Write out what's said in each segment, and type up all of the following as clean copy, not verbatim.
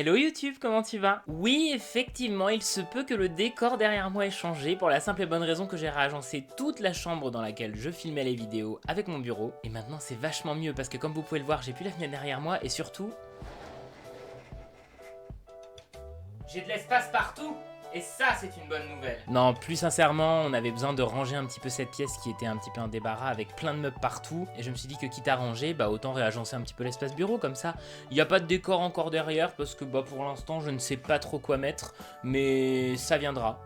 Hello YouTube, comment tu vas? Oui, effectivement, il se peut que le décor derrière moi ait changé pour la simple et bonne raison que j'ai réagencé toute la chambre dans laquelle je filmais les vidéos avec mon bureau. Et maintenant c'est vachement mieux parce que comme vous pouvez le voir, j'ai plus la fenêtre derrière moi et surtout... j'ai de l'espace partout! Et ça, c'est une bonne nouvelle. Non, plus sincèrement, on avait besoin de ranger un petit peu cette pièce qui était un petit peu un débarras avec plein de meubles partout. Et je me suis dit que quitte à ranger, bah autant réagencer un petit peu l'espace bureau comme ça. Il n'y a pas de décor encore derrière parce que bah pour l'instant, je ne sais pas trop quoi mettre. Mais ça viendra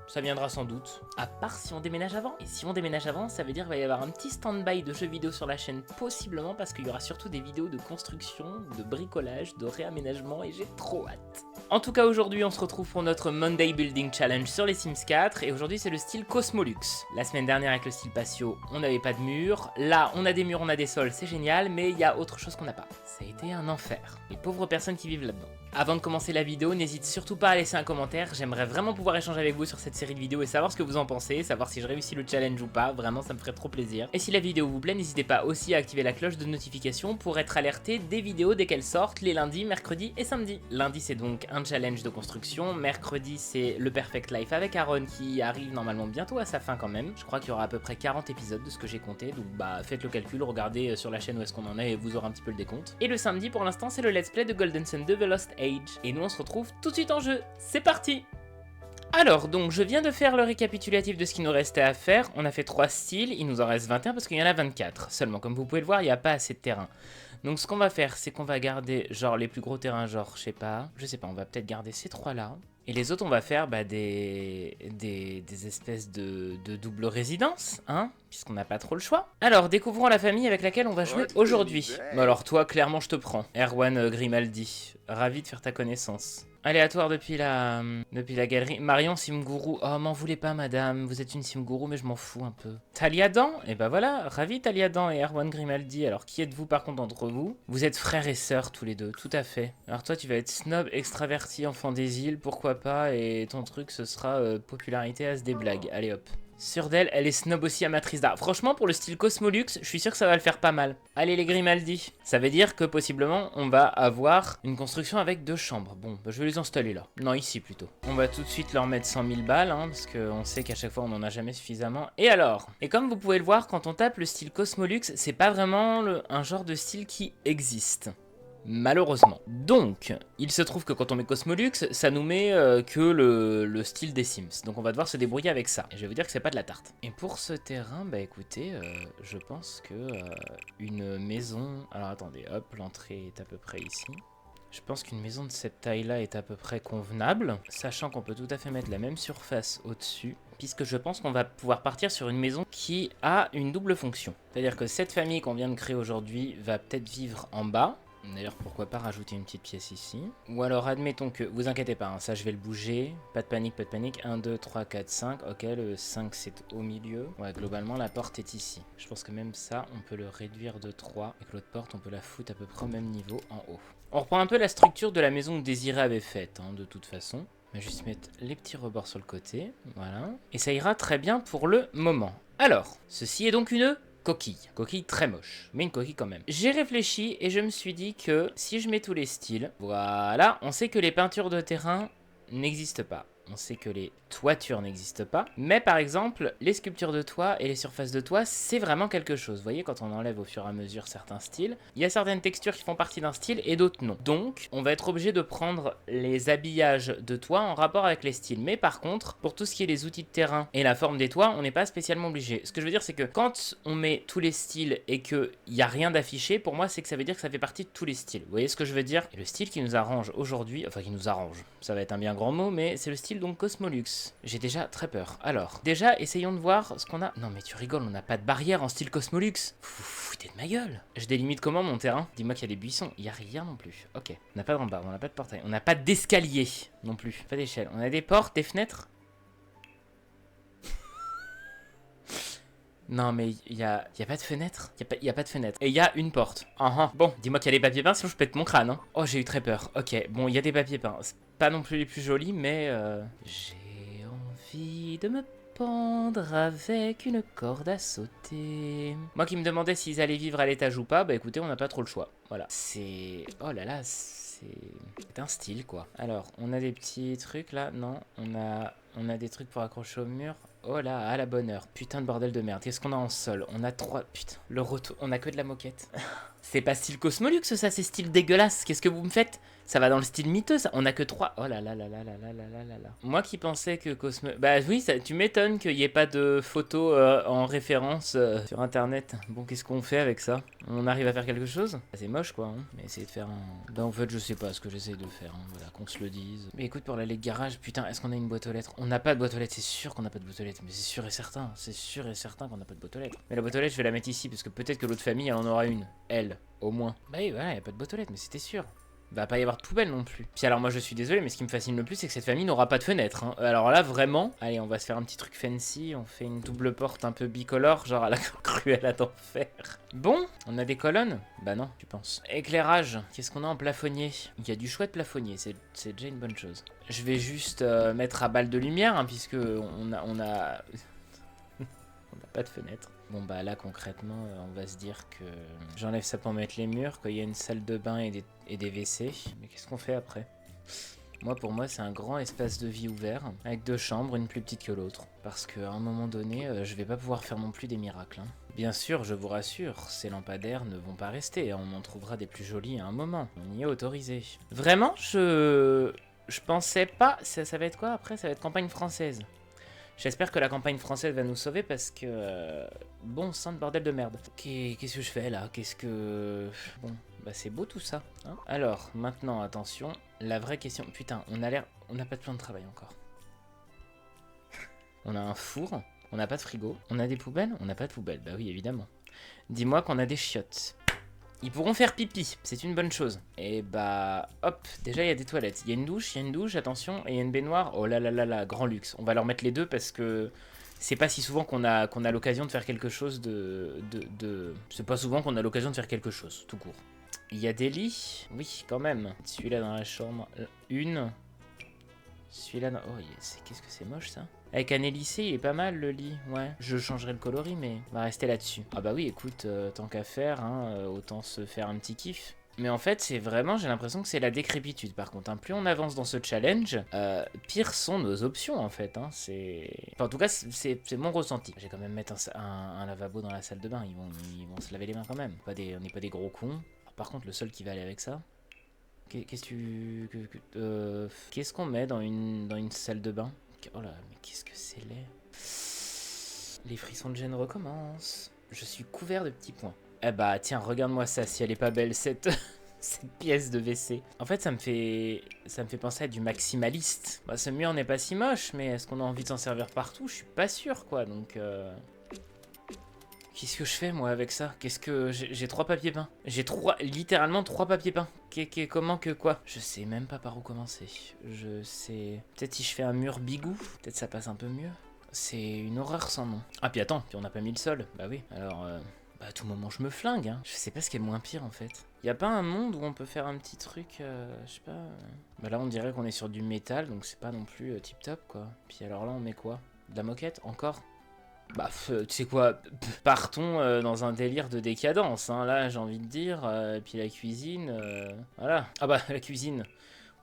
sans doute. À part si on déménage avant. Et si on déménage avant, ça veut dire qu'il va y avoir un petit stand-by de jeux vidéo sur la chaîne possiblement parce qu'il y aura surtout des vidéos de construction, de bricolage, de réaménagement et j'ai trop hâte. En tout cas, aujourd'hui, on se retrouve pour notre Monday Building Challenge sur les Sims 4 et aujourd'hui, c'est le style Cosmolux. La semaine dernière, avec le style Patio, on n'avait pas de murs. Là, on a des murs, on a des sols, c'est génial, mais il y a autre chose qu'on n'a pas. Ça a été un enfer. Les pauvres personnes qui vivent là-dedans. Avant de commencer la vidéo, n'hésite surtout pas à laisser un commentaire. J'aimerais vraiment pouvoir échanger avec vous sur cette série de vidéos et savoir ce que vous en pensez, savoir si je réussis le challenge ou pas. Vraiment, ça me ferait trop plaisir. Et si la vidéo vous plaît, n'hésitez pas aussi à activer la cloche de notification pour être alerté des vidéos dès qu'elles sortent les lundis, mercredis et samedis. Lundi, c'est donc un challenge de construction. Mercredi, c'est le Perfect Life avec Aaron qui arrive normalement bientôt à sa fin quand même. Je crois qu'il y aura à peu près 40 épisodes de ce que j'ai compté. Donc bah faites le calcul, regardez sur la chaîne où est-ce qu'on en est et vous aurez un petit peu le décompte. Et le samedi, pour l'instant, c'est le let's play de Golden Sun 2 The Lost Age. Et nous, on se retrouve tout de suite en jeu. C'est parti! Alors, donc, je viens de faire le récapitulatif de ce qu'il nous restait à faire. On a fait 3 styles, il nous en reste 21 parce qu'il y en a 24. Seulement, comme vous pouvez le voir, il n'y a pas assez de terrain. Donc, ce qu'on va faire, c'est qu'on va garder, genre, les plus gros terrains, genre, je sais pas, on va peut-être garder ces 3-là. Et les autres, on va faire bah, des espèces de double résidence, hein, puisqu'on n'a pas trop le choix. Alors, découvrons la famille avec laquelle on va jouer aujourd'hui. Bah alors, toi, clairement, je te prends. Erwan Grimaldi, ravi de faire ta connaissance. Aléatoire depuis la galerie. Marion Simgourou. Oh, m'en voulez pas, madame. Vous êtes une Simgourou, mais je m'en fous un peu. Taliadan. Et bah voilà, ravi Taliadan et Erwan Grimaldi. Alors, qui êtes-vous par contre d'entre vous? Vous êtes frères et sœurs tous les deux, tout à fait. Alors toi, tu vas être snob, extraverti, enfant des îles, pourquoi pas. Et ton truc, ce sera popularité as des blagues. Allez hop. Sûre d'elle, elle est snob aussi amatrice d'art. Franchement, pour le style Cosmolux, je suis sûr que ça va le faire pas mal. Allez les Grimaldi. Ça veut dire que possiblement, on va avoir une construction avec 2 chambres. Bon, bah, je vais les installer là. Non, ici plutôt. On va tout de suite leur mettre 100 000 balles, hein, parce qu'on sait qu'à chaque fois, on n'en a jamais suffisamment. Et alors? Et comme vous pouvez le voir, quand on tape le style Cosmolux, c'est pas vraiment un genre de style qui existe. Malheureusement. Donc, il se trouve que quand on met Cosmolux, ça nous met que le style des Sims. Donc on va devoir se débrouiller avec ça. Et je vais vous dire que c'est pas de la tarte. Et pour ce terrain, bah écoutez, je pense que une maison... Alors attendez, hop, l'entrée est à peu près ici. Je pense qu'une maison de cette taille-là est à peu près convenable, sachant qu'on peut tout à fait mettre la même surface au-dessus, puisque je pense qu'on va pouvoir partir sur une maison qui a une double fonction. C'est-à-dire que cette famille qu'on vient de créer aujourd'hui va peut-être vivre en bas. D'ailleurs, pourquoi pas rajouter une petite pièce ici. Ou alors, admettons que... Vous inquiétez pas, hein, ça je vais le bouger. Pas de panique, pas de panique. 1, 2, 3, 4, 5. Ok, le 5 c'est au milieu. Ouais, globalement, la porte est ici. Je pense que même ça, on peut le réduire de 3. Et que l'autre porte, on peut la foutre à peu près au même niveau en haut. On reprend un peu la structure de la maison que Désiré avait faite, hein, de toute façon. On va juste mettre les petits rebords sur le côté. Voilà. Et ça ira très bien pour le moment. Alors, ceci est donc une... coquille. Coquille très moche, mais une coquille quand même. J'ai réfléchi et je me suis dit que si je mets tous les styles, voilà, on sait que les peintures de terrain n'existent pas. On sait que les toitures n'existent pas. Mais par exemple, les sculptures de toit et les surfaces de toit, c'est vraiment quelque chose. Vous voyez, quand on enlève au fur et à mesure certains styles, il y a certaines textures qui font partie d'un style et d'autres non. Donc, on va être obligé de prendre les habillages de toit en rapport avec les styles. Mais par contre, pour tout ce qui est les outils de terrain et la forme des toits, on n'est pas spécialement obligé. Ce que je veux dire, c'est que quand on met tous les styles et qu'il n'y a rien d'affiché, pour moi, c'est que ça veut dire que ça fait partie de tous les styles. Vous voyez ce que je veux dire? Et le style qui nous arrange aujourd'hui, enfin qui nous arrange, ça va être un bien grand mot, mais c'est le style donc Cosmolux. J'ai déjà très peur. Alors, déjà, essayons de voir ce qu'on a. Non mais tu rigoles, on n'a pas de barrière en style Cosmolux. Vous vous foutez de ma gueule. Je délimite comment mon terrain? Dis-moi qu'il y a des buissons. Il n'y a rien non plus. Ok. On n'a pas de rambarde, on n'a pas de portail. On n'a pas d'escalier non plus. Pas d'échelle. On a des portes, des fenêtres. Non mais il y a pas de fenêtre. Il y a pas de fenêtre. Et il y a une porte. Bon, dis-moi qu'il y a des papiers peints, sinon je pète mon crâne. Hein. Oh, j'ai eu très peur. Ok, bon, il y a des papiers peints. C'est pas non plus les plus jolis, mais... J'ai envie de me pendre avec une corde à sauter. Moi qui me demandais s'ils allaient vivre à l'étage ou pas, bah écoutez, on n'a pas trop le choix. Voilà. C'est... Oh là là, c'est C'est un style, quoi. Alors, on a des petits trucs, là. Non, on a des trucs pour accrocher au mur. Oh là, à la bonne heure. Putain de bordel de merde. Qu'est-ce qu'on a en sol? On a 3... Putain, le retour... On a que de la moquette. C'est pas style Cosmolux, ça, c'est style dégueulasse. Qu'est-ce que vous me faites? Ça va dans le style miteux, ça. On a que 3... Oh là là là là là là là là là là. Moi qui pensais que Cosmo... Bah oui, ça, tu m'étonnes qu'il n'y ait pas de photos en référence sur Internet. Bon, qu'est-ce qu'on fait avec ça? On arrive à faire quelque chose? C'est moche, quoi. Hein. Mais essayer de faire un... Bah en fait, je sais pas ce que j'essaye de faire. Hein. Voilà, qu'on se le dise. Mais écoute, pour l'allée de garage, putain, est-ce qu'on a une boîte aux lettres? On n'a pas de boîte aux lettres, c'est sûr qu'on n'a pas de boîte aux lettres. Mais c'est sûr et certain. C'est sûr et certain qu'on n'a pas de boîte aux lettres. Mais la boîte aux lettres, je vais la mettre ici, parce que peut-être que l'autre famille, elle en aura une. Elle, au moins. Bah oui, voilà, y a pas de boîte aux lettres, mais c'était sûr. Va pas y avoir de poubelle non plus. Puis alors moi je suis désolé, mais ce qui me fascine le plus c'est que cette famille n'aura pas de fenêtre. Hein. Alors là vraiment, allez on va se faire un petit truc fancy, on fait une double porte un peu bicolore, genre à la cruelle à d'enfer. Bon, on a des colonnes? Bah non, tu penses. Éclairage, qu'est-ce qu'on a en plafonnier? Il y a du chouette plafonnier, c'est déjà une bonne chose. Je vais juste mettre à balle de lumière, hein, puisque on a... on n'a pas de fenêtre. Bon bah là concrètement on va se dire que j'enlève ça pour mettre les murs, qu'il y a une salle de bain et des WC. Mais qu'est-ce qu'on fait après? Moi pour moi c'est un grand espace de vie ouvert avec 2 chambres, une plus petite que l'autre. Parce qu'à un moment donné je vais pas pouvoir faire non plus des miracles. Hein. Bien sûr je vous rassure, ces lampadaires ne vont pas rester, on en trouvera des plus jolis à un moment. On y est autorisé. Vraiment je pensais pas, ça va être quoi après? Ça va être campagne française. J'espère que la campagne française va nous sauver parce que... bon sang de bordel de merde. Qu'est-ce que je fais là? Qu'est-ce que... Bon, bah c'est beau tout ça. Hein. Alors, maintenant, attention. La vraie question... Putain, on a l'air... On n'a pas de plan de travail encore. On a un four. On n'a pas de frigo. On a des poubelles? On n'a pas de poubelles. Bah oui, évidemment. Dis-moi qu'on a des chiottes. Ils pourront faire pipi, c'est une bonne chose. Et bah, hop, déjà il y a des toilettes. Il y a une douche, attention, et il y a une baignoire. Oh là là là là, grand luxe. On va leur mettre les deux parce que c'est pas si souvent qu'on a l'occasion de faire quelque chose C'est pas souvent qu'on a l'occasion de faire quelque chose, tout court. Il y a des lits, oui, quand même. Celui-là dans la chambre, une. Celui-là dans... Oh, qu'est-ce que c'est moche ça. Avec un hélicé, il est pas mal le lit, ouais. Je changerai le coloris, mais on va rester là-dessus. Ah bah oui, écoute, tant qu'à faire, hein, autant se faire un petit kiff. Mais en fait, c'est vraiment, j'ai l'impression que c'est la décrépitude. Par contre, hein, plus on avance dans ce challenge, pire sont nos options, en fait. Hein, enfin, en tout cas, c'est mon ressenti. J'ai quand même mettre un lavabo dans la salle de bain. Ils vont se laver les mains quand même. On n'est pas des gros cons. Alors, par contre, le seul qui va aller avec ça... Qu'est-ce qu'on met dans une salle de bain? Oh là, mais qu'est-ce que c'est laid. Les frissons de gêne recommencent. Je suis couvert de petits points. Eh bah tiens, regarde-moi ça, si elle est pas belle cette pièce de WC. En fait, ça me fait penser à du maximaliste. Bah ce mur n'est pas si moche, mais est-ce qu'on a envie de s'en servir partout? Je suis pas sûr quoi, donc... Qu'est-ce que je fais moi avec ça? Qu'est-ce que... J'ai 3 papiers peints. J'ai littéralement 3 papiers peints. Comment que quoi? Je sais même pas par où commencer. Je sais... Peut-être si je fais un mur bigou, peut-être ça passe un peu mieux. C'est une horreur sans nom. Ah puis attends, puis on n'a pas mis le sol. Bah oui, alors... Bah à tout moment je me flingue, hein. Je sais pas ce qui est le moins pire en fait. Y a pas un monde où on peut faire un petit truc, je sais pas... Bah là on dirait qu'on est sur du métal, donc c'est pas non plus tip top quoi. Puis alors là on met quoi? De la moquette? Encore? Bah, tu sais quoi, partons dans un délire de décadence, hein, là, j'ai envie de dire. Et puis la cuisine, voilà. Ah bah, la cuisine.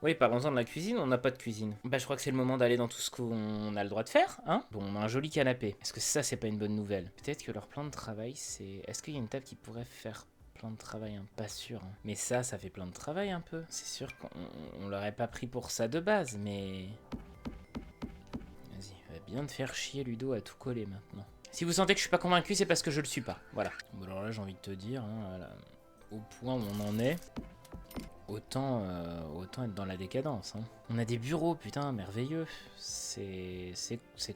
Oui, parlons-en de la cuisine, on n'a pas de cuisine. Bah, je crois que c'est le moment d'aller dans tout ce qu'on a le droit de faire, hein. Bon, on a un joli canapé. Est-ce que ça, c'est pas une bonne nouvelle? Peut-être que leur plan de travail, c'est... Est-ce qu'il y a une table qui pourrait faire plan de travail, hein? Pas sûr, hein. Mais ça fait plan de travail un peu. C'est sûr qu'on l'aurait pas pris pour ça de base, mais... Bien de faire chier Ludo à tout coller maintenant. Si vous sentez que je suis pas convaincu, c'est parce que je le suis pas. Voilà. Bon alors là j'ai envie de te dire, hein, voilà, au point où on en est, autant être dans la décadence. Hein. On a des bureaux, putain, merveilleux. C'est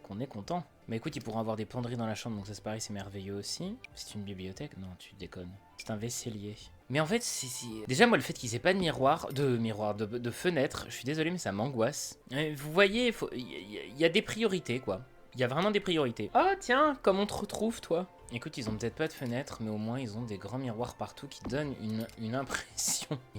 qu'on est content. Mais écoute, ils pourront avoir des penderies dans la chambre, donc ça c'est pareil, c'est merveilleux aussi. C'est une bibliothèque? Non, tu déconnes. C'est un vaisselier. Mais en fait, déjà moi le fait qu'ils aient pas de de fenêtre, je suis désolé mais ça m'angoisse. Vous voyez, il y a des priorités quoi. Il y a vraiment des priorités. Oh tiens, comme on te retrouve toi. Écoute, ils ont peut-être pas de fenêtre, mais au moins ils ont des grands miroirs partout qui donnent une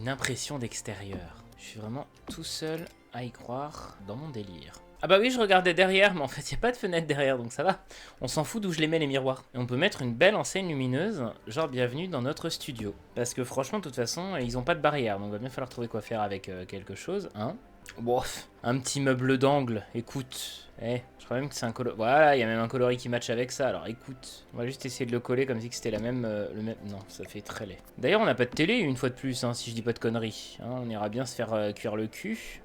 impression d'extérieur. Je suis vraiment tout seul à y croire dans mon délire. Ah bah oui, je regardais derrière, mais en fait, il n'y a pas de fenêtre derrière, donc ça va. On s'en fout d'où je les mets, les miroirs. Et on peut mettre une belle enseigne lumineuse, genre bienvenue dans notre studio. Parce que franchement, de toute façon, ils ont pas de barrière, donc il va bien falloir trouver quoi faire avec quelque chose, hein. Bon, un petit meuble d'angle, écoute. Je crois même que c'est un coloris. Voilà, il y a même un coloris qui match avec ça, alors écoute. On va juste essayer de le coller comme si c'était la même, le même... Non, ça fait très laid. D'ailleurs, on n'a pas de télé, une fois de plus, hein, si je dis pas de conneries. Hein, on ira bien se faire cuire le cul.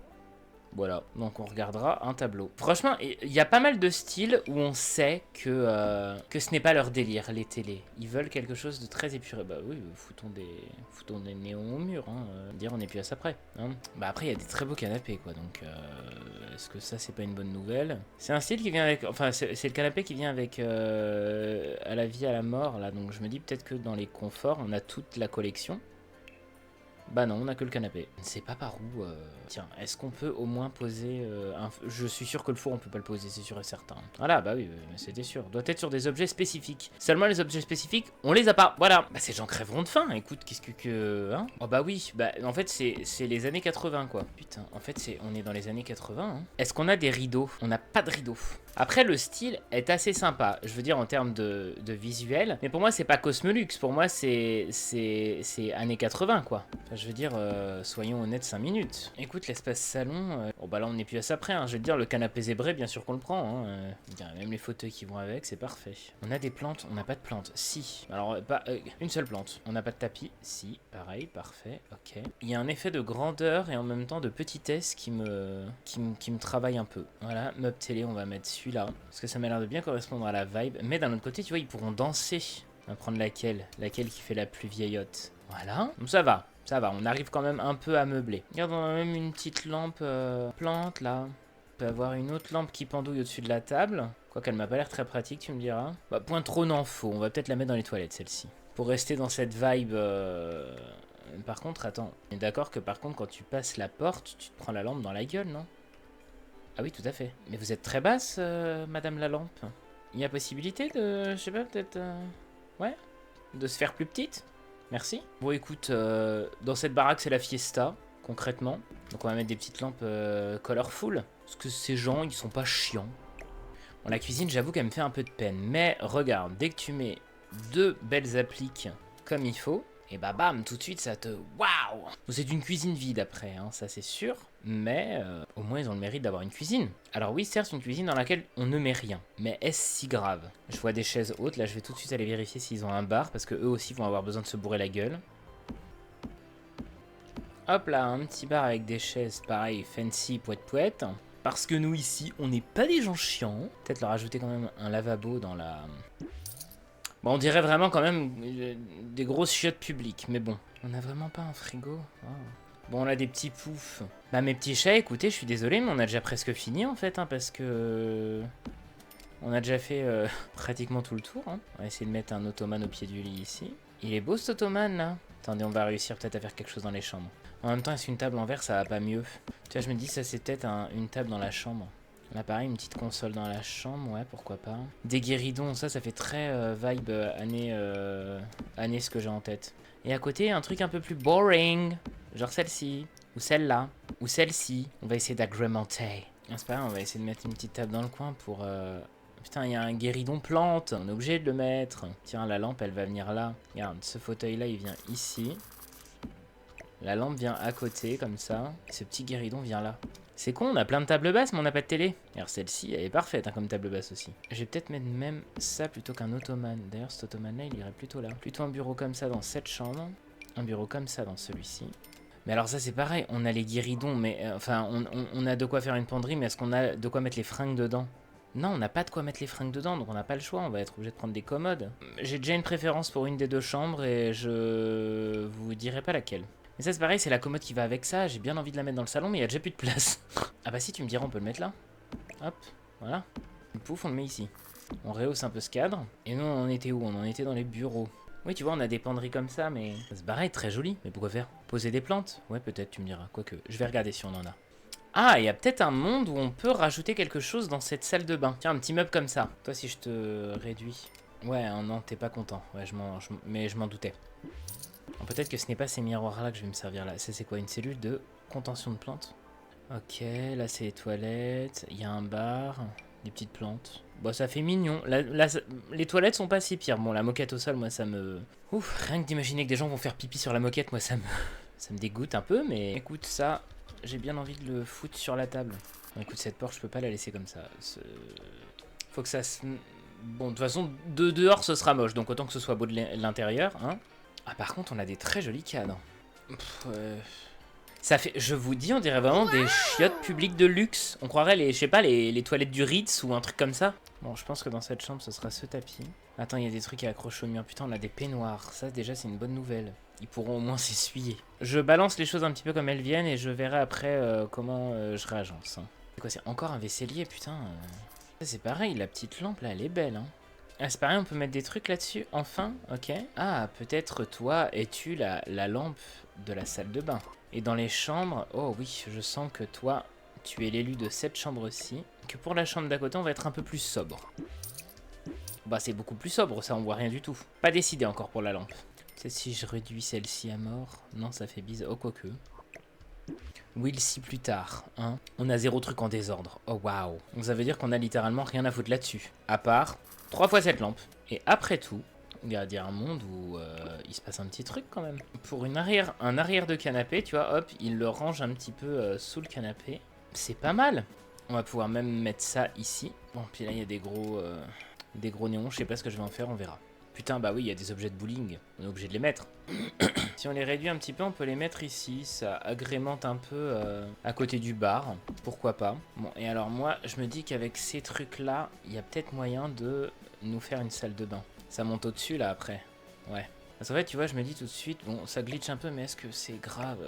Voilà, donc on regardera un tableau. Franchement, il y a pas mal de styles où on sait que ce n'est pas leur délire, les télés. Ils veulent quelque chose de très épuré. Bah oui, foutons des néons au mur, hein. Dire on est plus à ça près. Hein. Bah après, il y a des très beaux canapés, quoi. Donc, est-ce que ça, c'est pas une bonne nouvelle? C'est un style qui vient avec... Enfin, c'est le canapé qui vient avec à la vie, à la mort, là. Donc je me dis peut-être que dans les conforts, on a toute la collection. Bah non, on a que le canapé. Je ne sais pas par où... Tiens, est-ce qu'on peut au moins poser Je suis sûr que le four, on peut pas le poser, c'est sûr et certain. Voilà, bah oui, c'était sûr. Doit être sur des objets spécifiques. Seulement les objets spécifiques, on les a pas. Voilà. Bah ces gens crèveront de faim. Écoute, qu'est-ce que... Hein? Oh bah oui, bah en fait, c'est les années 80, quoi. Putain, en fait, on est dans les années 80. Hein. Est-ce qu'on a des rideaux? On n'a pas de rideaux. Après, le style est assez sympa, je veux dire en termes de visuel, mais pour moi c'est pas Cosmolux, pour moi c'est années 80 quoi. Enfin, je veux dire, soyons honnêtes 5 minutes. Écoute, l'espace salon, bon bah là on n'est plus à ça près, hein. Je veux dire le canapé zébré bien sûr qu'on le prend, hein. Même les fauteuils qui vont avec, c'est parfait. On a des plantes, on n'a pas de plantes, si. Alors pas une seule plante, on n'a pas de tapis, si, pareil, parfait, ok. Il y a un effet de grandeur et en même temps de petitesse qui me travaille un peu. Voilà, meuble télé, on va mettre celui-là, parce que ça m'a l'air de bien correspondre à la vibe. Mais d'un autre côté, tu vois, ils pourront danser. On va prendre laquelle qui fait la plus vieillotte. Voilà, donc ça va, on arrive quand même un peu à meubler. Regarde, on a même une petite lampe plante, là. On peut avoir une autre lampe qui pendouille au-dessus de la table. Quoiqu'elle m'a pas l'air très pratique, tu me diras. Bah, point trop n'en faut, on va peut-être la mettre dans les toilettes, celle-ci. Pour rester dans cette vibe... Par contre, attends, on est d'accord que par contre, quand tu passes la porte, tu te prends la lampe dans la gueule, non? Ah oui, tout à fait. Mais vous êtes très basse, madame la lampe. Il y a possibilité de... Je sais pas, peut-être... Ouais? De se faire plus petite? Merci. Bon, écoute, dans cette baraque, c'est la fiesta, concrètement. Donc on va mettre des petites lampes colorful. Parce que ces gens, ils sont pas chiants. Bon, la cuisine, j'avoue qu'elle me fait un peu de peine. Mais regarde, dès que tu mets deux belles appliques comme il faut, et bah bam, tout de suite ça te... Waouh! C'est une cuisine vide après, hein, ça c'est sûr. Mais au moins ils ont le mérite d'avoir une cuisine. Alors oui, certes, une cuisine dans laquelle on ne met rien. Mais est-ce si grave? Je vois des chaises hautes, là je vais tout de suite aller vérifier s'ils ont un bar, parce que eux aussi vont avoir besoin de se bourrer la gueule. Hop là, un petit bar avec des chaises, pareil, fancy, poète-poète. Parce que nous ici, on n'est pas des gens chiants. Peut-être leur ajouter quand même un lavabo dans la... Bon, on dirait vraiment quand même des grosses chiottes publiques, mais bon. On n'a vraiment pas un frigo. Oh. Bon, on a des petits poufs. Bah, mes petits chats, écoutez, je suis désolé, mais on a déjà presque fini, en fait, hein, parce que... On a déjà fait pratiquement tout le tour, hein. On va essayer de mettre un ottoman au pied du lit, ici. Il est beau, cet ottoman, là. Attendez, on va réussir peut-être à faire quelque chose dans les chambres. En même temps, est-ce qu'une table en verre, ça va pas mieux? Tu vois, je me dis, ça, c'est peut-être une table dans la chambre. Là, pareil, une petite console dans la chambre, ouais, pourquoi pas. Des guéridons, ça fait très vibe année ce que j'ai en tête. Et à côté, un truc un peu plus boring, genre celle-ci, ou celle-là, ou celle-ci. On va essayer d'agrémenter. Ah, c'est pas grave, on va essayer de mettre une petite table dans le coin pour... Putain, il y a un guéridon plante, on est obligé de le mettre. Tiens, la lampe, elle va venir là. Regarde, ce fauteuil-là, il vient ici. La lampe vient à côté, comme ça. Et ce petit guéridon vient là. C'est con, on a plein de tables basses, mais on n'a pas de télé. Alors celle-ci, elle est parfaite hein, comme table basse aussi. Je vais peut-être mettre même ça plutôt qu'un ottoman. D'ailleurs, cet ottoman-là, il irait plutôt là. Plutôt un bureau comme ça dans cette chambre. Un bureau comme ça dans celui-ci. Mais alors ça, c'est pareil. On a les guéridons, mais... enfin, on a de quoi faire une penderie, mais est-ce qu'on a de quoi mettre les fringues dedans? Non, on n'a pas de quoi mettre les fringues dedans, donc on n'a pas le choix. On va être obligé de prendre des commodes. J'ai déjà une préférence pour une des deux chambres, et je vous dirai pas laquelle. Mais ça c'est pareil, c'est la commode qui va avec ça, j'ai bien envie de la mettre dans le salon mais il y a déjà plus de place. Ah bah si, tu me diras on peut le mettre là. Hop, voilà. Le pouf on le met ici. On rehausse un peu ce cadre. Et nous on en était où? On en était dans les bureaux. Oui tu vois on a des penderies comme ça mais... C'est pareil, très joli. Mais pourquoi faire? Poser des plantes? Ouais peut-être tu me diras, quoique. Je vais regarder si on en a. Ah, il y a peut-être un monde où on peut rajouter quelque chose dans cette salle de bain. Tiens, un petit meuble comme ça. Toi si je te réduis. Ouais, non, t'es pas content. Ouais, mais je m'en doutais. Peut-être que ce n'est pas ces miroirs là que je vais me servir là. C'est quoi, une cellule de contention de plantes? Ok, là c'est les toilettes, il y a un bar, des petites plantes. Bon, ça fait mignon. Les toilettes sont pas si pires. Bon, la moquette au sol, moi ça me... Ouf, rien que d'imaginer que des gens vont faire pipi sur la moquette, moi ça me dégoûte un peu, mais écoute, ça, j'ai bien envie de le foutre sur la table. Bon, écoute, cette porte, je peux pas la laisser comme ça. Faut que ça se... Bon, de toute façon, de dehors, ce sera moche, donc autant que ce soit beau de l'intérieur, hein. Ah, par contre, on a des très jolis cadres. Ça fait, je vous dis, on dirait vraiment des chiottes publiques de luxe. On croirait les, je sais pas, les toilettes du Ritz ou un truc comme ça. Bon, je pense que dans cette chambre, ce sera ce tapis. Attends, il y a des trucs à accrocher au mur. Putain, on a des peignoirs. Ça, déjà, c'est une bonne nouvelle. Ils pourront au moins s'essuyer. Je balance les choses un petit peu comme elles viennent et je verrai après comment je réagence. Hein. C'est quoi, c'est encore un vaisselier, putain. C'est pareil, la petite lampe, là, elle est belle, hein. Ah, c'est pareil, on peut mettre des trucs là-dessus, enfin, ok. Ah, peut-être toi, es-tu la lampe de la salle de bain. Et dans les chambres, oh oui, je sens que toi, tu es l'élu de cette chambre-ci. Que pour la chambre d'à côté, on va être un peu plus sobre. Bah, c'est beaucoup plus sobre, ça, on voit rien du tout. Pas décidé encore pour la lampe. Peut-être si je réduis celle-ci à mort. Non, ça fait bise. Oh, quoique. Will see plus tard, hein. On a 0 truc en désordre. Oh, waouh. Donc ça veut dire qu'on a littéralement rien à foutre là-dessus. À part 3 fois cette lampe. Et après tout, il y a un monde où il se passe un petit truc quand même. Pour un arrière de canapé, tu vois, hop, il le range un petit peu sous le canapé. C'est pas mal. On va pouvoir même mettre ça ici. Bon, puis là, il y a des gros néons. Je sais pas ce que je vais en faire, on verra. Putain, bah oui, il y a des objets de bowling. On est obligé de les mettre. Si on les réduit un petit peu, on peut les mettre ici. Ça agrémente un peu à côté du bar. Pourquoi pas. Bon, et alors moi, je me dis qu'avec ces trucs-là, il y a peut-être moyen de nous faire une salle de bain. Ça monte au-dessus, là, après. Ouais. Parce qu'en fait, tu vois, je me dis tout de suite, bon, ça glitch un peu, mais est-ce que c'est grave?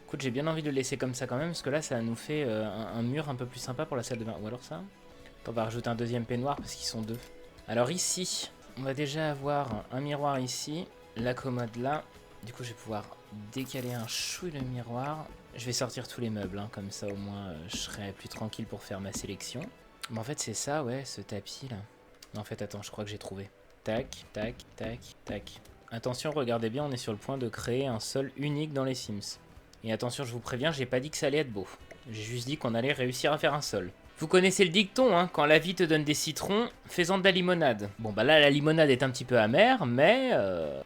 Écoute, j'ai bien envie de le laisser comme ça quand même, parce que là, ça nous fait un mur un peu plus sympa pour la salle de bain. Ou alors ça? On va rajouter un deuxième peignoir, parce qu'ils sont 2. Alors ici, on va déjà avoir un miroir ici, la commode là. Du coup, je vais pouvoir décaler un chouille le miroir. Je vais sortir tous les meubles, hein, comme ça au moins je serai plus tranquille pour faire ma sélection. Mais en fait, c'est ça, ouais, ce tapis là. Non, en fait, attends, je crois que j'ai trouvé. Tac, tac, tac, tac. Attention, regardez bien, on est sur le point de créer un sol unique dans les Sims. Et attention, je vous préviens, j'ai pas dit que ça allait être beau. J'ai juste dit qu'on allait réussir à faire un sol. Vous connaissez le dicton, hein, quand la vie te donne des citrons, fais-en de la limonade. Bon bah là, la limonade est un petit peu amère, mais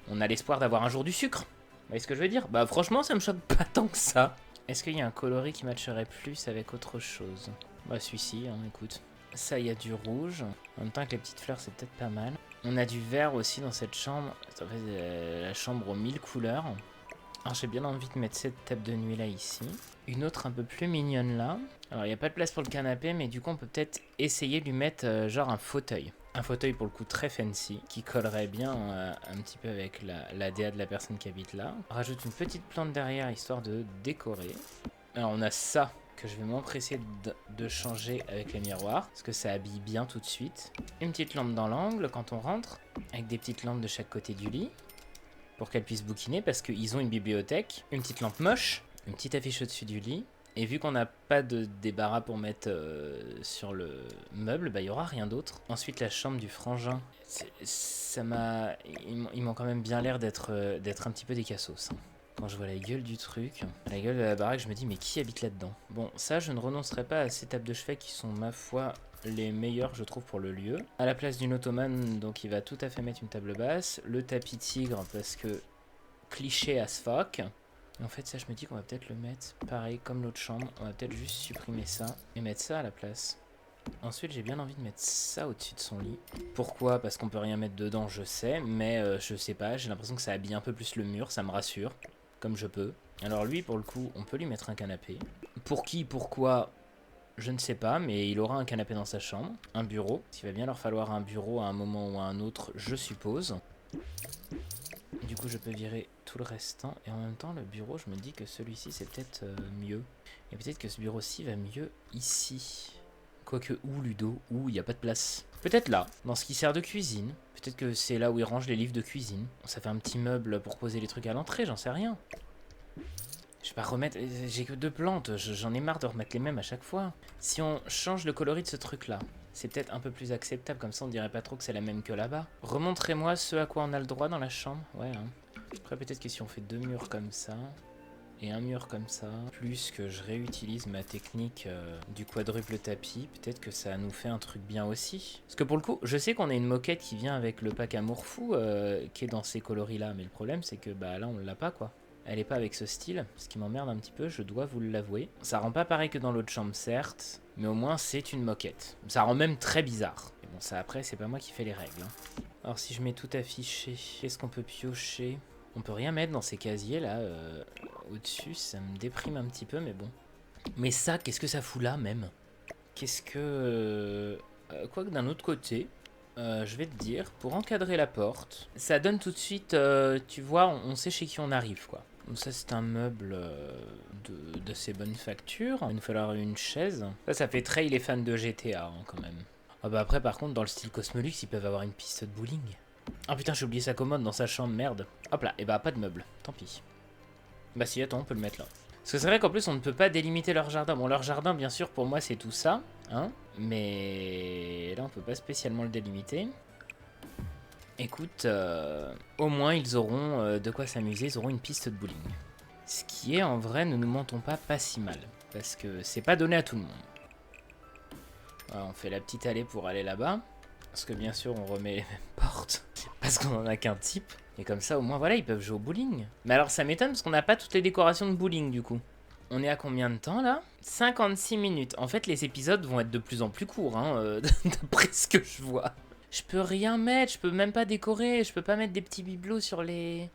on a l'espoir d'avoir un jour du sucre. Vous voyez ce que je veux dire? Bah franchement, ça me choque pas tant que ça. Est-ce qu'il y a un coloris qui matcherait plus avec autre chose? Bah celui-ci, hein, écoute. Ça, il y a du rouge. En même temps, avec les petites fleurs, c'est peut-être pas mal. On a du vert aussi dans cette chambre. En fait, la chambre aux 1000 couleurs. Alors, j'ai bien envie de mettre cette table de nuit là, ici. Une autre un peu plus mignonne là. Alors, il n'y a pas de place pour le canapé, mais du coup, on peut peut-être essayer de lui mettre genre un fauteuil. Un fauteuil pour le coup très fancy, qui collerait bien un petit peu avec la DA de la personne qui habite là. On rajoute une petite plante derrière, histoire de décorer. Alors, on a ça que je vais m'empresser de changer avec les miroirs, parce que ça habille bien tout de suite. Une petite lampe dans l'angle quand on rentre, avec des petites lampes de chaque côté du lit, pour qu'elles puissent bouquiner, parce qu'ils ont une bibliothèque. Une petite lampe moche, une petite affiche au-dessus du lit, et vu qu'on n'a pas de débarras pour mettre sur le meuble, bah il n'y aura rien d'autre. Ensuite, la chambre du frangin, ils m'ont quand même bien l'air d'être un petit peu des cassos, hein. Quand je vois la gueule du truc, la gueule de la baraque, je me dis mais qui habite là-dedans? Bon, ça je ne renoncerai pas à ces tables de chevet qui sont ma foi les meilleures je trouve pour le lieu. À la place d'une ottomane, donc il va tout à fait mettre une table basse. Le tapis tigre parce que cliché as fuck. Et en fait ça je me dis qu'on va peut-être le mettre pareil comme l'autre chambre. On va peut-être juste supprimer ça et mettre ça à la place. Ensuite j'ai bien envie de mettre ça au-dessus de son lit. Pourquoi? Parce qu'on peut rien mettre dedans, je sais, mais je sais pas, j'ai l'impression que ça habille un peu plus le mur, ça me rassure. Comme je peux. Alors lui, pour le coup, on peut lui mettre un canapé. Pour qui, pourquoi, je ne sais pas, mais il aura un canapé dans sa chambre. Un bureau. Il va bien leur falloir un bureau à un moment ou à un autre, je suppose. Du coup, je peux virer tout le restant. Et en même temps, le bureau, je me dis que celui-ci, c'est peut-être mieux. Et peut-être que ce bureau-ci va mieux ici. Quoique, où, Ludo? Où il n'y a pas de place. Peut-être là, dans ce qui sert de cuisine. Peut-être que c'est là où il range les livres de cuisine. Ça fait un petit meuble pour poser les trucs à l'entrée, j'en sais rien. Je vais pas remettre... J'ai que 2 plantes, j'en ai marre de remettre les mêmes à chaque fois. Si on change le coloris de ce truc-là, c'est peut-être un peu plus acceptable, comme ça on dirait pas trop que c'est la même que là-bas. Remontrez-moi ce à quoi on a le droit dans la chambre. Ouais, hein. Après peut-être que si on fait 2 murs comme ça... et un mur comme ça, plus que je réutilise ma technique du quadruple tapis, peut-être que ça nous fait un truc bien aussi. Parce que pour le coup, je sais qu'on a une moquette qui vient avec le pack Amour Fou qui est dans ces coloris là, mais le problème c'est que bah là on l'a pas quoi. Elle est pas avec ce style, ce qui m'emmerde un petit peu, je dois vous l'avouer. Ça rend pas pareil que dans l'autre chambre certes, mais au moins c'est une moquette. Ça rend même très bizarre. Et bon ça après c'est pas moi qui fais les règles. Hein. Alors si je mets tout affiché, qu'est-ce qu'on peut piocher? On peut rien mettre dans ces casiers là au-dessus, ça me déprime un petit peu mais bon. Mais ça, qu'est-ce que ça fout là même? Qu'est-ce que... Quoique d'un autre côté, je vais te dire, pour encadrer la porte, ça donne tout de suite, tu vois, on sait chez qui on arrive quoi. Donc ça c'est un meuble d'assez bonne facture, il nous falloir une chaise. Ça fait très les fans de GTA hein, quand même. Ah bah après par contre dans le style Cosmolux ils peuvent avoir une piste de bowling. Ah putain j'ai oublié sa commode dans sa chambre, merde. Hop là, et bah pas de meuble, tant pis. Bah si attends on peut le mettre là. Parce que c'est vrai qu'en plus on ne peut pas délimiter leur jardin. Bon leur jardin bien sûr pour moi c'est tout ça, hein. Mais là on peut pas spécialement le délimiter. Écoute, au moins ils auront de quoi s'amuser, ils auront une piste de bowling. Ce qui est en vrai, ne nous mentons pas si mal. Parce que c'est pas donné à tout le monde. Voilà, on fait la petite allée pour aller là-bas. Parce que bien sûr on remet les mêmes portes. Parce qu'on en a qu'un type. Et comme ça au moins voilà ils peuvent jouer au bowling. Mais alors ça m'étonne parce qu'on n'a pas toutes les décorations de bowling du coup. On est à combien de temps là? 56 minutes. En fait les épisodes vont être de plus en plus courts hein, d'après ce que je vois. Je peux rien mettre, je peux même pas décorer, je peux pas mettre des petits bibelots sur les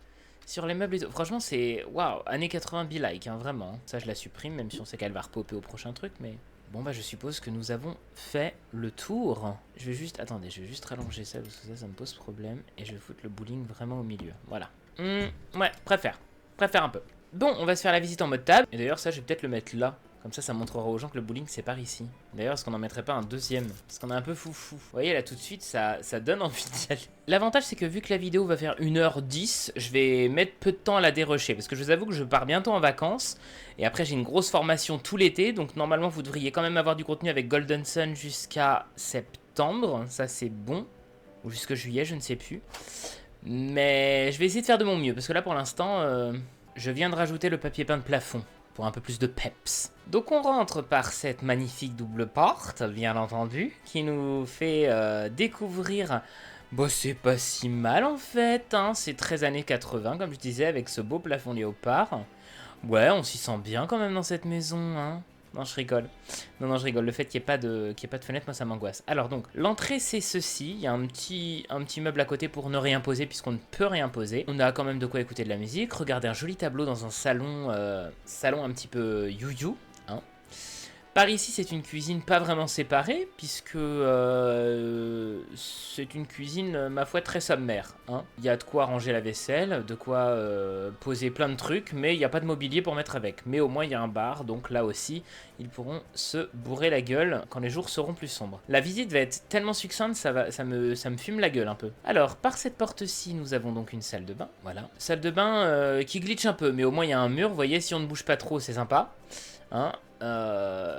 meubles et tout. Franchement c'est waouh, années 80 be like hein, vraiment. Ça je la supprime même si on sait qu'elle va repopper au prochain truc mais... Bon bah je suppose que nous avons fait le tour. Je vais juste, attendez, je vais juste rallonger ça parce que ça me pose problème. Et je vais foutre le bowling vraiment au milieu, voilà. Ouais, préfère un peu. Bon, on va se faire la visite en mode table. Et d'ailleurs ça je vais peut-être le mettre là. Comme ça montrera aux gens que le bowling c'est par ici. D'ailleurs est-ce qu'on n'en mettrait pas un deuxième? Parce qu'on est un peu foufou. Vous voyez là tout de suite ça donne envie d'y aller. L'avantage c'est que vu que la vidéo va faire 1h10, je vais mettre peu de temps à la dérusher. Parce que je vous avoue que je pars bientôt en vacances. Et après j'ai une grosse formation tout l'été. Donc normalement vous devriez quand même avoir du contenu avec Golden Sun jusqu'à septembre. Ça c'est bon. Ou jusqu'à juillet, je ne sais plus. Mais je vais essayer de faire de mon mieux. Parce que là pour l'instant, je viens de rajouter le papier peint de plafond. Pour un peu plus de peps. Donc on rentre par cette magnifique double porte, bien entendu, qui nous fait découvrir... Bon, c'est pas si mal en fait, hein. C'est très années 80, comme je disais, avec ce beau plafond léopard. Ouais, on s'y sent bien quand même dans cette maison, hein. Non, je rigole. Non, je rigole. Le fait qu'il n'y ait pas de fenêtre, moi, ça m'angoisse. Alors donc, l'entrée, c'est ceci. Il y a un petit meuble à côté pour ne rien poser, puisqu'on ne peut rien poser. On a quand même de quoi écouter de la musique. Regardez un joli tableau dans un salon un petit peu you-you. Hein. Par ici, c'est une cuisine pas vraiment séparée, puisque c'est une cuisine, ma foi, très sommaire. Hein. Il y a de quoi ranger la vaisselle, de quoi poser plein de trucs, mais il n'y a pas de mobilier pour mettre avec. Mais au moins, il y a un bar, donc là aussi, ils pourront se bourrer la gueule quand les jours seront plus sombres. La visite va être tellement succincte, ça me fume la gueule un peu. Alors, par cette porte-ci, nous avons donc une salle de bain, voilà. Salle de bain qui glitch un peu, mais au moins, il y a un mur, vous voyez, si on ne bouge pas trop, c'est sympa. Hein.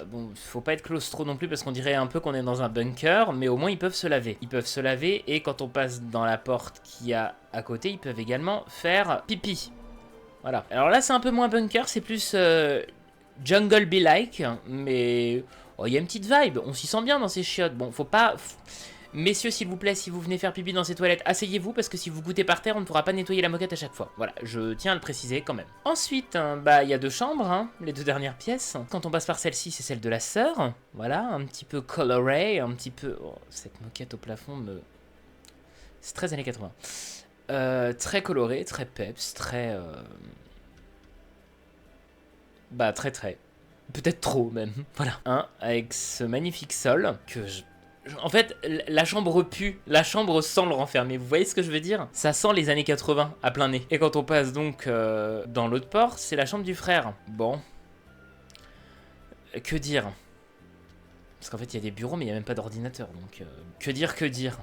Bon, faut pas être claustro non plus parce qu'on dirait un peu qu'on est dans un bunker, mais au moins ils peuvent se laver. Ils peuvent se laver et quand on passe dans la porte qu'il y a à côté, ils peuvent également faire pipi. Voilà. Alors là, c'est un peu moins bunker, c'est plus jungle be like, mais oh, il y a une petite vibe. On s'y sent bien dans ces chiottes. Bon, faut pas. Messieurs, s'il vous plaît, si vous venez faire pipi dans ces toilettes, asseyez-vous parce que si vous goûtez par terre, on ne pourra pas nettoyer la moquette à chaque fois. Voilà, je tiens à le préciser quand même. Ensuite, bah, il y a 2 chambres, hein, les 2 dernières pièces. Quand on passe par celle-ci, c'est celle de la sœur. Voilà, un petit peu coloré, un petit peu... Oh, cette moquette au plafond me... C'est très années 80. Très coloré, très peps, très... Bah, très. Peut-être trop même. Voilà. Avec ce magnifique sol que je... En fait, la chambre pue, la chambre sent le renfermé, vous voyez ce que je veux dire? Ça sent les années 80 à plein nez. Et quand on passe donc dans l'autre porte, c'est la chambre du frère. Bon. Que dire? Parce qu'en fait, il y a des bureaux, mais il n'y a même pas d'ordinateur, donc... Que dire?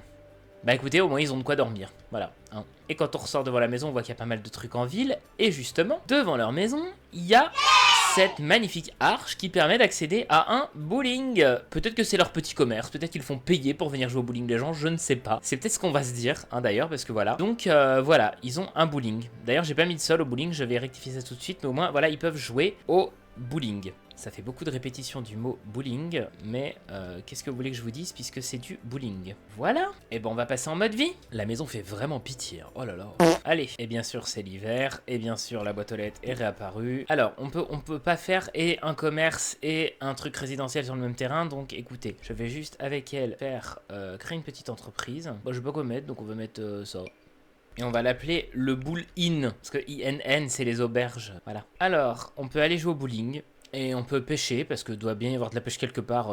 Bah écoutez, au moins ils ont de quoi dormir, voilà. Hein. Et quand on ressort devant la maison, on voit qu'il y a pas mal de trucs en ville. Et justement, devant leur maison, il y a... cette magnifique arche qui permet d'accéder à un bowling. Peut-être que c'est leur petit commerce, peut-être qu'ils font payer pour venir jouer au bowling les gens, je ne sais pas. C'est peut-être ce qu'on va se dire, hein, d'ailleurs, parce que voilà. Donc voilà, ils ont un bowling. D'ailleurs, j'ai pas mis de sol au bowling, je vais rectifier ça tout de suite, mais au moins, voilà, ils peuvent jouer au bowling. Ça fait beaucoup de répétitions du mot bowling, mais qu'est-ce que vous voulez que je vous dise puisque c'est du bowling. Voilà. Et bon, on va passer en mode vie. La maison fait vraiment pitié. Oh là là. Allez. Et bien sûr, c'est l'hiver. Et bien sûr, la boîte aux lettres est réapparue. Alors, on peut pas faire et un commerce et un truc résidentiel sur le même terrain. Donc, écoutez, je vais juste avec elle faire créer une petite entreprise. Bon, je sais pas quoi mettre, donc on va mettre ça. Et on va l'appeler le Bull Inn. Parce que INN, c'est les auberges. Voilà. Alors, on peut aller jouer au bowling. Et on peut pêcher, parce que doit bien y avoir de la pêche quelque part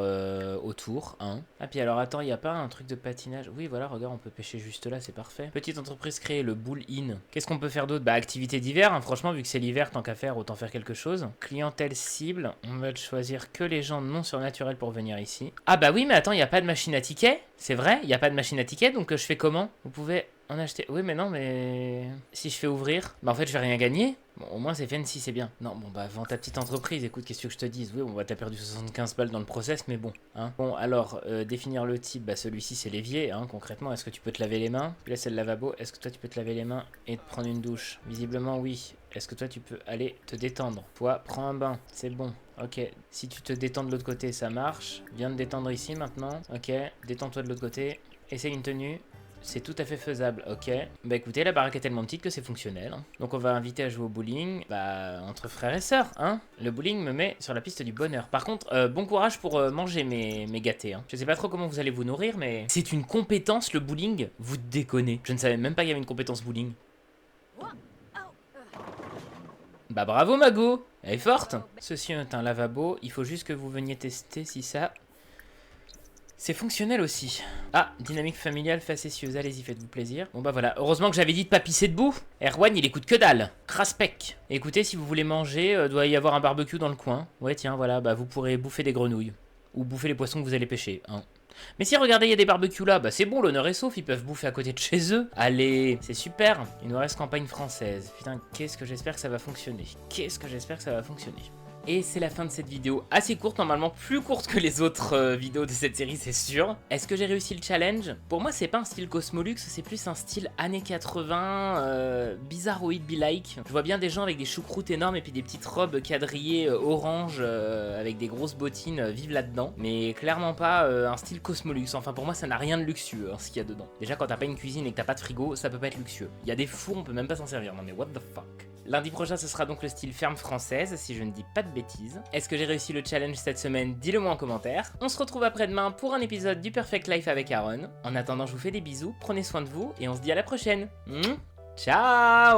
autour. Hein. Ah, puis alors attends, il n'y a pas un truc de patinage? Oui, voilà, regarde, on peut pêcher juste là, c'est parfait. Petite entreprise créée, le Bull Inn. Qu'est-ce qu'on peut faire d'autre? Bah, activité d'hiver, hein, franchement, vu que c'est l'hiver, tant qu'à faire, autant faire quelque chose. Clientèle cible, on va choisir que les gens non surnaturels pour venir ici. Ah bah oui, mais attends, il n'y a pas de machine à tickets? C'est vrai, il n'y a pas de machine à tickets, donc je fais comment? Vous pouvez en acheter? Oui, mais non, mais... Si je fais ouvrir, bah en fait, je vais rien gagner. Bon, au moins, c'est fancy, c'est bien. Non, bon, bah, vends ta petite entreprise, écoute, qu'est-ce que je te dise? Oui, bon, bah, t'as perdu 75 balles dans le process, mais bon, hein. Bon, alors, définir le type, bah, celui-ci, c'est l'évier, hein, concrètement. Est-ce que tu peux te laver les mains? Puis là, c'est le lavabo. Est-ce que toi, tu peux te laver les mains et te prendre une douche? Visiblement, oui. Est-ce que toi, tu peux aller te détendre? Toi, prends un bain, c'est bon. Ok, si tu te détends de l'autre côté, ça marche. Viens te détendre ici, maintenant. Ok, détends-toi de l'autre côté. Essaye une tenue. C'est tout à fait faisable, ok. Bah écoutez, la baraque est tellement petite que c'est fonctionnel. Hein. Donc on va inviter à jouer au bowling, bah entre frères et sœurs, hein. Le bowling me met sur la piste du bonheur. Par contre, bon courage pour manger mes gâtés. Hein. Je sais pas trop comment vous allez vous nourrir, mais c'est une compétence le bowling. Vous déconnez. Je ne savais même pas qu'il y avait une compétence bowling. Bah bravo Mago, elle est forte. Ceci est un lavabo, il faut juste que vous veniez tester si ça... C'est fonctionnel aussi. Ah, dynamique familiale facétieuse, allez-y, faites-vous plaisir. Bon bah voilà, heureusement que j'avais dit de pas pisser debout. Erwan, il écoute que dalle. Craspec. Écoutez, si vous voulez manger, doit y avoir un barbecue dans le coin. Ouais, tiens, voilà, bah vous pourrez bouffer des grenouilles. Ou bouffer les poissons que vous allez pêcher, hein. Mais si, regardez, il y a des barbecues là, bah c'est bon, l'honneur est sauf, ils peuvent bouffer à côté de chez eux. Allez, c'est super. Il nous reste campagne française. Putain, qu'est-ce que j'espère que ça va fonctionner. Qu'est-ce que j'espère que ça va fonctionner. Et c'est la fin de cette vidéo, assez courte, normalement plus courte que les autres vidéos de cette série, c'est sûr. Est-ce que j'ai réussi le challenge? Pour moi, c'est pas un style Cosmolux, c'est plus un style années 80, bizarroid be like. Je vois bien des gens avec des choucroutes énormes et puis des petites robes quadrillées orange avec des grosses bottines vivent là-dedans. Mais clairement pas un style Cosmolux. Enfin, pour moi, ça n'a rien de luxueux, hein, ce qu'il y a dedans. Déjà, quand t'as pas une cuisine et que t'as pas de frigo, ça peut pas être luxueux. Il y a des fours, on peut même pas s'en servir. Non mais what the fuck. Lundi prochain, ce sera donc le style ferme française, si je ne dis pas de bêtises. Est-ce que j'ai réussi le challenge cette semaine? Dis-le moi en commentaire. On se retrouve après-demain pour un épisode du Perfect Life avec Aaron. En attendant, je vous fais des bisous, prenez soin de vous et on se dit à la prochaine. Ciao!